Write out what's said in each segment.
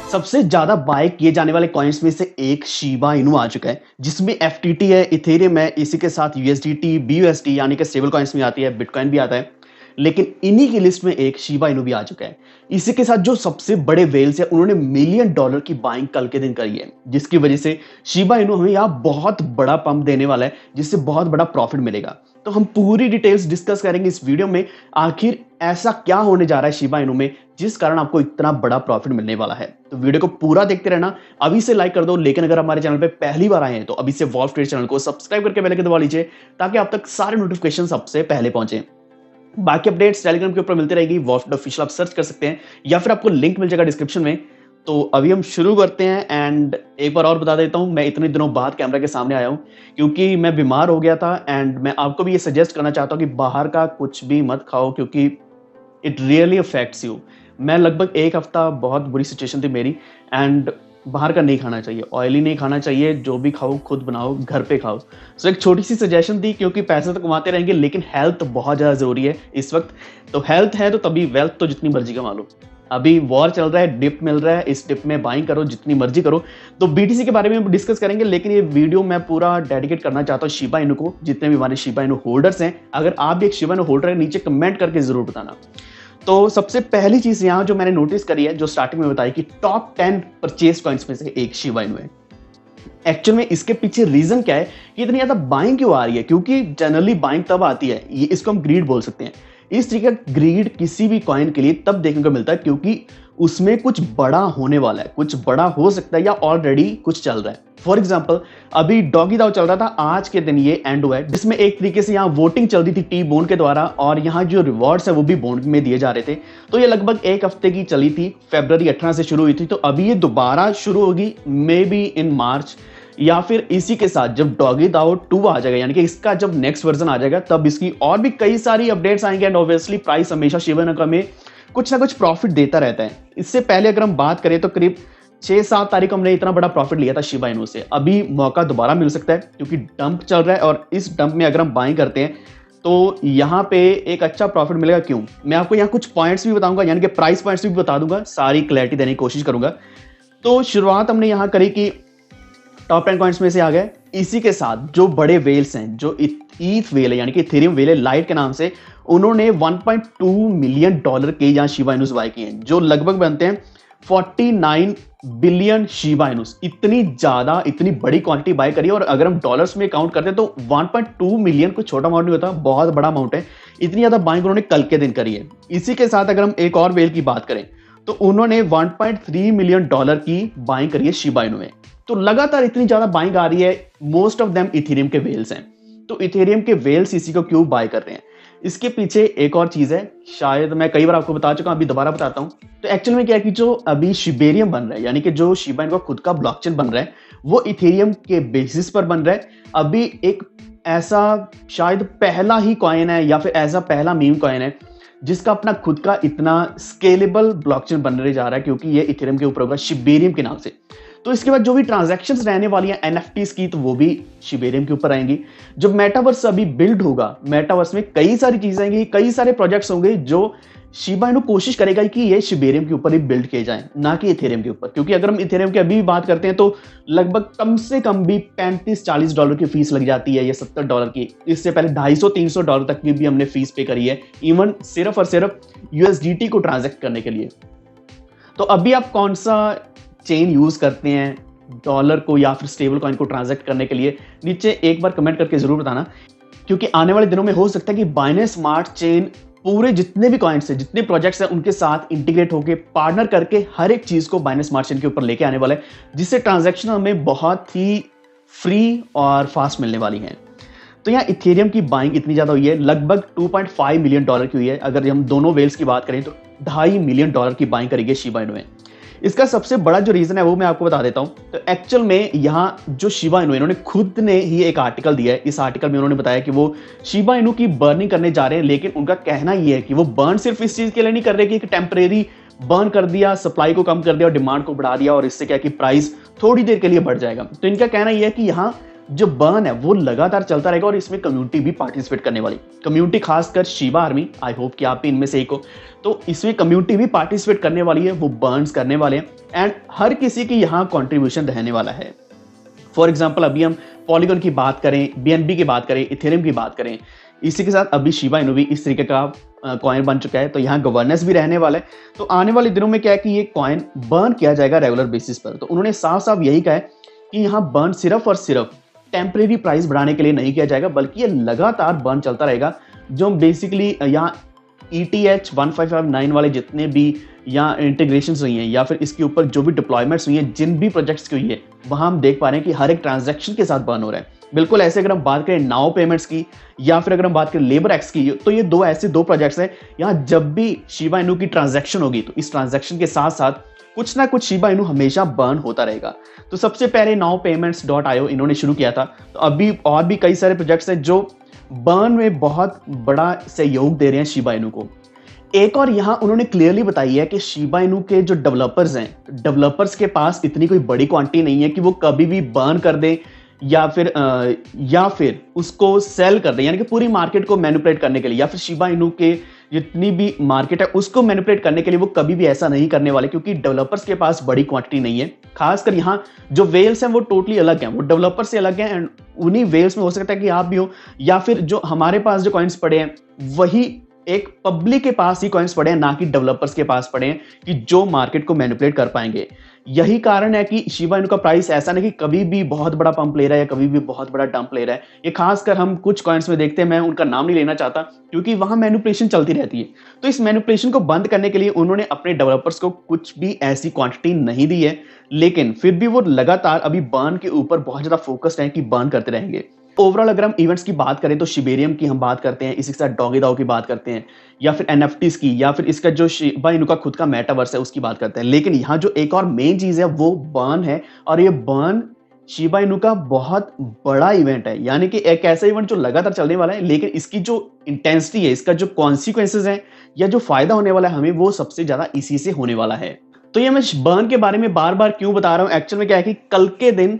सबसे ज्यादा बाय किए जाने वाले कॉइन्स में से एक शिबा इनू आ चुका है, जिसमें एफटीटी है, इथेरियम है, इसी के साथ यूएसडीटी, बीयूएसडी यानी कि स्टेबल कॉइन्स में आती है, बिटकॉइन भी आता है। लेकिन इन्हीं की लिस्ट में एक शिबा इनू भी आ चुका है। इसी के साथ जो सबसे बड़े वेल्स है, उन्होंने मिलियन डॉलर की बाइंग कल के दिन करी है, जिसकी वजह से शिबा इनू हमें यहाँ बहुत बड़ा पंप देने वाला है, जिससे बहुत बड़ा प्रॉफिट मिलेगा। तो हम पूरी डिटेल्स डिस्कस करेंगे इस वीडियो में, आखिर ऐसा क्या होने जा रहा है शिबा इनू में जिस कारण आपको इतना बड़ा प्रॉफिट मिलने वाला है। तो वीडियो को पूरा देखते रहना, अभी से लाइक कर दो, लेकिन अगर हमारे चैनल पे पहली बार आए हैं तो अभी से वॉल्फ ट्रेड चैनल को सब्सक्राइब करके बेल आइकन दबा लीजिए, ताकि आप तक सारे नोटिफिकेशन सबसे पहले पहुंचे। बाकी अपडेट्स टेलीग्राम के ऊपर मिलती रहेगी, वॉल्फ ऑफिशियल आप सर्च कर सकते हैं, या फिर आपको लिंक मिल जाएगा डिस्क्रिप्शन में। तो अभी हम शुरू करते हैं। एंड एक बार और बता देता हूं, मैं इतने दिनों बाद कैमरा के सामने आया हूं क्योंकि मैं बीमार हो गया था। एंड मैं आपको भी ये सजेस्ट करना चाहता हूं कि बाहर का कुछ भी मत खाओ, क्योंकि इट रियली अफेक्ट्स यू। मैं लगभग एक हफ्ता बहुत बुरी सिचुएशन थी मेरी, एंड बाहर का नहीं खाना चाहिए, ऑयली नहीं खाना चाहिए, जो भी खाओ खुद बनाओ, घर पे खाओ। सो एक छोटी सी सजेशन थी, क्योंकि पैसे तो कमाते रहेंगे लेकिन हेल्थ बहुत ज़्यादा ज़रूरी है इस वक्त। तो हेल्थ है तो तभी वेल्थ, तो जितनी मर्जी कमा लो। अभी वॉर चल रहा है, डिप मिल रहा है, इस डिप में बाइंग करो जितनी मर्जी करो। तो बीटीसी के बारे में हम डिस्कस करेंगे, लेकिन ये वीडियो मैं पूरा डेडिकेट करना चाहता हूँ शिबा इनू को। जितने भी हमारे शिबा इनू होल्डर्स हैं, अगर आप भी एक शिबा इनू होल्डर है, नीचे कमेंट करके जरूर बताना। तो सबसे पहली चीज यहाँ जो मैंने नोटिस करी है, जो स्टार्टिंग में बताई कि टॉप 10 परचेज कॉइन्स में से एक शिबा इनू है। एक्चुअल में इसके पीछे रीजन क्या है कि इतनी ज्यादा बाइंग क्यों आ रही है? क्योंकि जनरली बाइंग तब आती है, ये इसको हम ग्रीड बोल सकते हैं। इस तरीके का ग्रीड किसी भी कॉइन के लिए तब देखने को मिलता है क्योंकि उसमें कुछ बड़ा होने वाला है, कुछ बड़ा हो सकता है, या ऑलरेडी कुछ चल रहा है। फॉर एग्जाम्पल, अभी डॉगी दाव चल रहा था, आज के दिन ये एंड हुआ है, जिसमें एक तरीके से यहाँ वोटिंग चल रही थी टी बोन के द्वारा, और यहाँ जो रिवॉर्ड्स है वो भी बोन में दिए जा रहे थे। तो ये लगभग एक हफ्ते की चली थी, फरवरी 18 से शुरू हुई थी। तो अभी ये दोबारा शुरू होगी, मे बी इन मार्च, या फिर इसी के साथ जब डॉगी दाव 2 आ जाएगा, यानी कि इसका जब नेक्स्ट वर्जन आ जाएगा, तब इसकी और भी कई सारी अपडेट्स आएंगे। एंड ऑब्वियसली प्राइस हमेशा शिबा इनू में कुछ ना कुछ प्रॉफिट देता रहता है। इससे पहले अगर हम बात करें तो करीब 6-7 तारीख हमने इतना बड़ा प्रॉफिट लिया था शिबा इनू से। अभी मौका दोबारा मिल सकता है क्योंकि डंप चल रहा है, और इस डंप में अगर हम बाइंग करते हैं तो यहाँ पे एक अच्छा प्रॉफिट मिलेगा। क्यों? मैं आपको यहाँ कुछ पॉइंट्स भी बताऊंगा, यानी कि प्राइस पॉइंट्स भी बता दूंगा, सारी क्लैरिटी देने की कोशिश करूंगा। तो शुरुआत हमने यहाँ करी कि टॉप 10 कॉइन्स में से आ गए। इसी के साथ जो बड़े वेल्स हैं, जो ईथ वेल है यानी कि इथेरियम वेल है लाइट के नाम से, उन्होंने 1.2 मिलियन डॉलर के यहाँ शिबा इनूस बाय किए हैं, जो लगभग बनते हैं 49 बिलियन शिबा इनूस। इतनी ज्यादा, इतनी बड़ी क्वांटिटी बाय करी है। और अगर हम डॉलर्स में काउंट करते हैं तो 1.2 मिलियन कोई छोटा अमाउंट नहीं होता, बहुत बड़ा अमाउंट है। इतनी ज्यादा बाइंग उन्होंने कल के दिन करी है। इसी के साथ अगर हम एक और वेल की बात करें तो उन्होंने 1.3 मिलियन डॉलर की बाइंग करी है शिबा इनू में। तो लगातार इतनी ज्यादा बाइंग आ रही है। मोस्ट ऑफ देम इथेरियम के वेल्स हैं। तो इथेरियम के वेल्स इसी को क्यों बाय कर रहे हैं? इसके पीछे एक और चीज है, शायद मैं कई बार आपको बता चुका हूं, अभी दोबारा बताता हूं। तो एक्चुअल में क्या है कि जो अभी शिबेरियम बन रहा है, यानी कि जो शिबा इनू का खुद का ब्लॉकचेन बन रहा है, वो इथेरियम के बेसिस पर बन रहा है। अभी एक ऐसा शायद पहला ही कॉइन है, या फिर ऐसा पहला मीम कॉइन है जिसका अपना खुद का इतना स्केलेबल ब्लॉकचेन बनने जा रहा है, क्योंकि ये इथेरियम के ऊपर होगा शिबेरियम के नाम से। तो इसके बाद जो भी ट्रांजैक्शंस रहने वाली हैं एनएफटीज की, तो वो भी शिबेरियम के ऊपर आएंगी। जब मेटावर्स अभी बिल्ड होगा, मेटावर्स में कई सारी चीजें आएंगी, कई सारे प्रोजेक्ट्स होंगे जो शिबा इनू कोशिश करेगा कि ये शिबेरियम के ऊपर ही बिल्ड किए जाएं, ना कि इथेरियम के ऊपर। क्योंकि अगर हम इथेरियम की अभी भी बात करते हैं तो लगभग कम से कम भी 35-40 डॉलर की फीस लग जाती है, या 70 डॉलर की। इससे पहले 250-300 डॉलर तक की भी हमने फीस पे करी है, इवन सिर्फ और सिर्फ यूएसडीटी को ट्रांजैक्ट करने के लिए। तो अभी आप कौन सा चेन यूज करते हैं डॉलर को या फिर स्टेबल कॉइन को ट्रांजैक्ट करने के लिए? नीचे एक बार कमेंट करके जरूर बताना, क्योंकि आने वाले दिनों में हो सकता है कि बाइनेंस स्मार्ट चेन पूरे जितने भी कॉइन्स हैं, जितने प्रोजेक्ट्स हैं, उनके साथ इंटीग्रेट होकर पार्टनर करके हर एक चीज को बाइनेंस स्मार्ट चेन के ऊपर लेके आने वाला है, जिससे ट्रांजैक्शन हमें बहुत ही फ्री और फास्ट मिलने वाली है। तो यहाँ इथेरियम की बाइंग इतनी ज्यादा हुई है, लगभग 2.5 मिलियन डॉलर की हुई है। अगर हम दोनों वेल्स की बात करें तो 2.5 मिलियन डॉलर की बाइंग करेगी शिबा इनू में। इसका सबसे बड़ा जो रीजन है वो मैं आपको बता देता हूं। तो एक्चुअल में यहाँ जो शिबा इनू, इन्होंने खुद ने ही एक आर्टिकल दिया है। इस आर्टिकल में उन्होंने बताया कि वो शिबा इनू की बर्निंग करने जा रहे हैं, लेकिन उनका कहना ये है कि वो बर्न सिर्फ इस चीज के लिए नहीं कर रहे कि एक टेम्परेरी बर्न कर दिया, सप्लाई को कम कर दिया और डिमांड को बढ़ा दिया, और इससे क्या कि प्राइस थोड़ी देर के लिए बढ़ जाएगा। तो इनका कहना यह है कि यहाँ जो बर्न है वो लगातार चलता रहेगा और इसमें कम्युनिटी भी पार्टिसिपेट करने वाली, कम्युनिटी खासकर शिबा आर्मी, आई होप कि आप भी इनमें से एक हो, तो इसमें कम्युनिटी भी पार्टिसिपेट करने वाली है, वो बर्न्स करने वाले हैं एंड हर किसी की यहाँ कॉन्ट्रीब्यूशन रहने वाला है। फॉर एग्जाम्पल अभी हम पॉलीगॉन की बात करें, बीएनबी की बात करें, इथेरियम की बात करें, इसी के साथ अभी शिबा इनू भी इस तरीके का कॉइन बन चुका है, तो यहाँ गवर्नेंस भी रहने वाला है। तो आने वाले दिनों में क्या है कि ये कॉइन बर्न किया जाएगा रेगुलर बेसिस पर। तो उन्होंने साफ साफ यही कहा है कि यहाँ बर्न सिर्फ और सिर्फ टेम्परेरी प्राइस बढ़ाने के लिए नहीं किया जाएगा, बल्कि ये लगातार बर्न चलता रहेगा। जो बेसिकली यहाँ ETH 1559 वाले जितने भी या इंटीग्रेशन हुई हैं या फिर इसके ऊपर जो भी डिप्लॉयमेंट्स हुई हैं, जिन भी प्रोजेक्ट्स की हुई है, वहां हम देख पा रहे हैं कि हर एक ट्रांजैक्शन के साथ बर्न हो रहा है। बिल्कुल ऐसे अगर हम बात करें नाउ पेमेंट्स की या फिर अगर हम बात करें लेबर एक्स की, तो ये दो प्रोजेक्ट्स हैं। यहाँ जब भी शिबा इनू की ट्रांजैक्शन होगी तो इस ट्रांजैक्शन के साथ साथ कुछ ना कुछ शिबा इनू हमेशा बर्न होता रहेगा। तो सबसे पहले नाउ पेमेंट्स.io इन्होंने शुरू किया था, तो अभी और भी कई सारे प्रोजेक्ट्स हैं जो बर्न में बहुत बड़ा सहयोग दे रहे हैं शिबा इनू को। एक और यहाँ उन्होंने क्लियरली बताई है कि शिबा इनू के जो डेवलपर्स हैं, डेवलपर्स के पास इतनी कोई बड़ी क्वांटिटी नहीं है कि वो कभी भी बर्न कर दें या फिर उसको सेल कर दें, यानी कि पूरी मार्केट को मैनिपुलेट करने के लिए या फिर शिबा इनू के जितनी भी मार्केट है उसको मैनिपुलेट करने के लिए वो कभी भी ऐसा नहीं करने वाले, क्योंकि डेवलपर्स के पास बड़ी क्वांटिटी नहीं है। खासकर यहाँ जो वेल्स हैं वो टोटली अलग हैं, वो डेवलपर से अलग हैं एंड उन्हीं वेल्स में हो सकता है कि आप भी हो या फिर जो हमारे पास जो कॉइन्स पड़े हैं वही एक पब्लिक के पास ही कॉइन्स पड़े हैं, ना कि डेवलपर्स के पास पड़े हैं कि जो मार्केट को मैनिपुलेट कर पाएंगे। यही कारण है कि शिबा इनू का प्राइस ऐसा नहीं कि कभी भी बहुत बड़ा पंप ले रहा है या कभी भी बहुत बड़ा डंप ले रहा है। ये खासकर हम कुछ कॉइन्स में देखते हैं, मैं उनका नाम नहीं लेना चाहता क्योंकि वहां मैनिपुलेशन चलती रहती है। तो इस मैनिपुलेशन को बंद करने के लिए उन्होंने अपने डेवलपर्स को कुछ भी ऐसी क्वांटिटी नहीं दी है, लेकिन फिर भी वो लगातार अभी बर्न के ऊपर बहुत ज्यादा फोकस्ड है कि बर्न करते रहेंगे। ओवरऑल अगर हम इवेंट्स की बात करें तो शिबेरियम की हम बात करते हैं, इसी के साथ डॉगी दाओ की बात करते हैं, या फिर एनएफटीज की, या फिर इसका जो शिबा इनू का खुद का मेटावर्स है उसकी बात करते हैं। लेकिन यहाँ जो एक और मेन चीज है वो बर्न है, और ये बर्न शिबा इनू का बहुत बड़ा इवेंट है, यानी कि एक ऐसा इवेंट जो लगातार चलने वाला है, लेकिन इसकी जो इंटेंसिटी है, इसका जो कॉन्सिक्वेंसेज है या जो फायदा होने वाला है हमें, वो सबसे ज्यादा इसी से होने वाला है। तो ये मैं बर्न के बारे में बार बार क्यों बता रहा हूँ, एक्चुअल में क्या है कि कल के दिन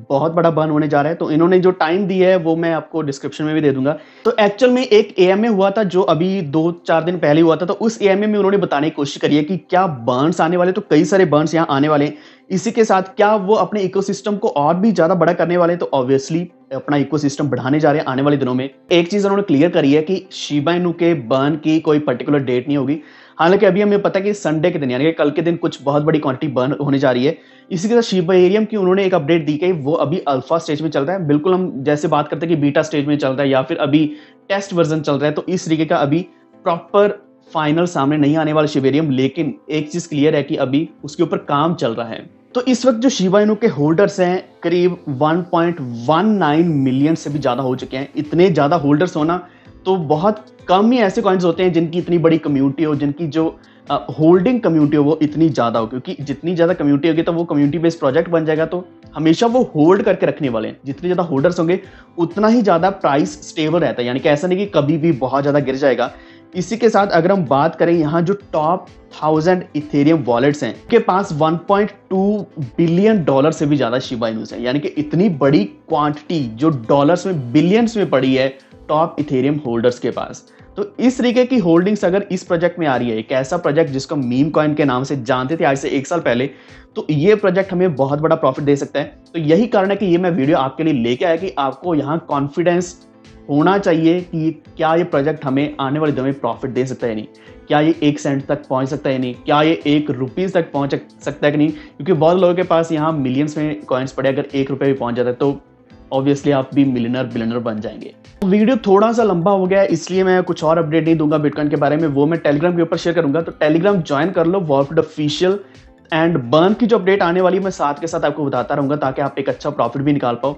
बहुत बड़ा बर्न होने जा रहा है। तो इन्होंने जो टाइम दी है वो मैं आपको डिस्क्रिप्शन में भी दे दूंगा। तो एक्चुअल में एक AMA हुआ था जो अभी 2-4 दिन पहले हुआ था, तो उस AMA में उन्होंने बताने की कोशिश करी है कि क्या बर्न्स आने वाले, तो कई सारे बर्न्स यहाँ आने वाले हैं। इसी के साथ क्या वो अपने इकोसिस्टम को और भी ज्यादा बड़ा करने वाले हैं, तो ऑब्वियसली अपना इकोसिस्टम बढ़ाने जा रहे हैं आने वाले दिनों में। एक चीज उन्होंने क्लियर करी है कि शिबा इनू के बर्न की कोई पर्टिकुलर डेट नहीं होगी, हालांकि अभी हमें पता है कि संडे के दिन यानी कि कल के दिन कुछ बहुत बड़ी क्वांटिटी बर्न होने जा रही है। इसी के साथ शिबेरियम की उन्होंने एक अपडेट दी कि वो अभी अल्फा स्टेज में चल रहा है। बिल्कुल हम जैसे बात करते हैं कि बीटा स्टेज में चल रहा है या फिर अभी टेस्ट वर्जन चल रहा है, तो इस तरीके का अभी प्रॉपर फाइनल सामने नहीं आने वाला शिबेरियम। लेकिन एक चीज क्लियर है कि अभी उसके ऊपर काम चल रहा है। तो इस वक्त जो शिबा इनू के होल्डर्स हैं करीब 1.19 मिलियन से भी ज्यादा हो चुके हैं। इतने ज्यादा होल्डर्स होना, तो बहुत कम ही ऐसे कॉइन्स होते हैं जिनकी इतनी बड़ी कम्युनिटी हो, जिनकी जो होल्डिंग कम्युनिटी हो वो इतनी ज्यादा हो, क्योंकि जितनी ज्यादा कम्युनिटी होगी तो वो कम्युनिटी बेस्ड प्रोजेक्ट बन जाएगा, तो हमेशा वो होल्ड करके रखने वाले हैं। जितने ज्यादा होल्डर्स होंगे उतना ही ज्यादा प्राइस स्टेबल रहता है, यानी कि ऐसा नहीं कि कभी भी बहुत ज्यादा गिर जाएगा। इसी के साथ अगर हम बात करें यहाँ जो टॉप 1000 इथेरियम वॉलेट्स हैं के पास 1.2 बिलियन डॉलर से भी ज्यादा शिबा इनूस है, यानी कि इतनी बड़ी क्वांटिटी जो डॉलर्स में बिलियंस में पड़ी है टॉप इथेरियम होल्डर्स के पास। तो इस तरीके की होल्डिंग्स अगर इस प्रोजेक्ट में आ रही है, एक ऐसा प्रोजेक्ट जिसको मीम कॉइन के नाम से जानते थे आज से 1 साल पहले, तो ये प्रोजेक्ट हमें बहुत बड़ा प्रॉफिट दे सकता है। तो यही कारण है कि ये मैं वीडियो आपके लिए लेके आया कि आपको यहाँ कॉन्फिडेंस होना चाहिए कि क्या ये प्रोजेक्ट हमें आने वाले दिनों में प्रॉफिट दे सकता है नहीं, क्या ये 1 सेंट तक पहुंच सकता है नहीं, क्या ये 1 रुपीज तक पहुंच सकता है कि नहीं, क्योंकि बहुत लोगों के पास यहाँ मिलियंस में कॉइन्स पड़े, अगर 1 रुपये भी पहुंच जाता है तो ऑब्वियसली आप भी मिलियनर बिलियनर बन जाएंगे। वीडियो थोड़ा सा लंबा हो गया है, इसलिए मैं कुछ और अपडेट नहीं दूंगा बिटकॉइन के बारे में, वो मैं टेलीग्राम के ऊपर शेयर करूंगा। तो टेलीग्राम ज्वाइन कर लो, वॉल्फिड ऑफिशियल, एंड बर्न की जो अपडेट आने वाली है मैं साथ के साथ आपको बताता रहूंगा ताकि आप एक अच्छा प्रॉफिट भी निकाल पाओ।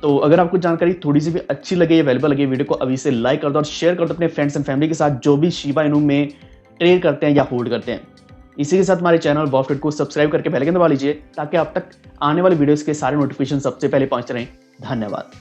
तो अगर आपको जानकारी थोड़ी सी भी अच्छी लगे या वैल्यूबल लगे, वीडियो को अभी से लाइक कर दो और शेयर कर दो अपने फ्रेंड्स एंड फैमिली के साथ जो भी शिबा इनू में ट्रेड करते हैं या होल्ड करते हैं। इसी के साथ हमारे चैनल वॉल्फिड को सब्सक्राइब करके बेल आइकन दबा लीजिए ताकि आप तक आने वाले वीडियोस के सारे नोटिफिकेशन सबसे पहले पहुंचते रहें। धन्यवाद।